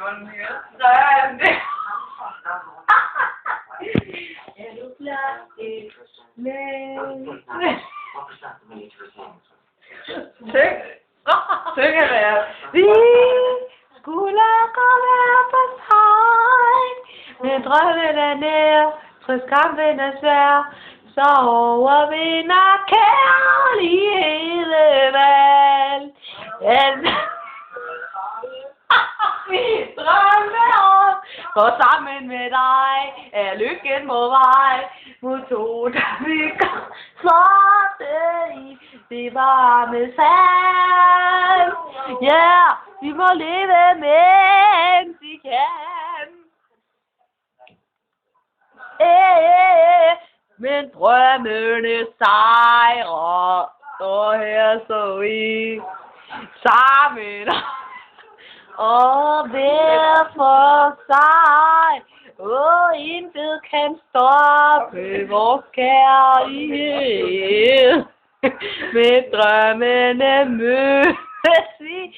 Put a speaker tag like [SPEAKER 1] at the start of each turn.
[SPEAKER 1] Sådan. Er du klar til Synger det.
[SPEAKER 2] Vi skulle være på vej, men drømmen er nær, trods kampen er svær, så overvinder kærligheden alt. Drømme om, for sammen med dig er lykken på vej mod to, der vi går flotte i det varme sand. Ja, vi må leve, mens vi kan. Men drømmene sejrer, og her så vi sammen. Og hver for sig, og intet kan stoppe vores kærlighed. Med drømmene mødes vi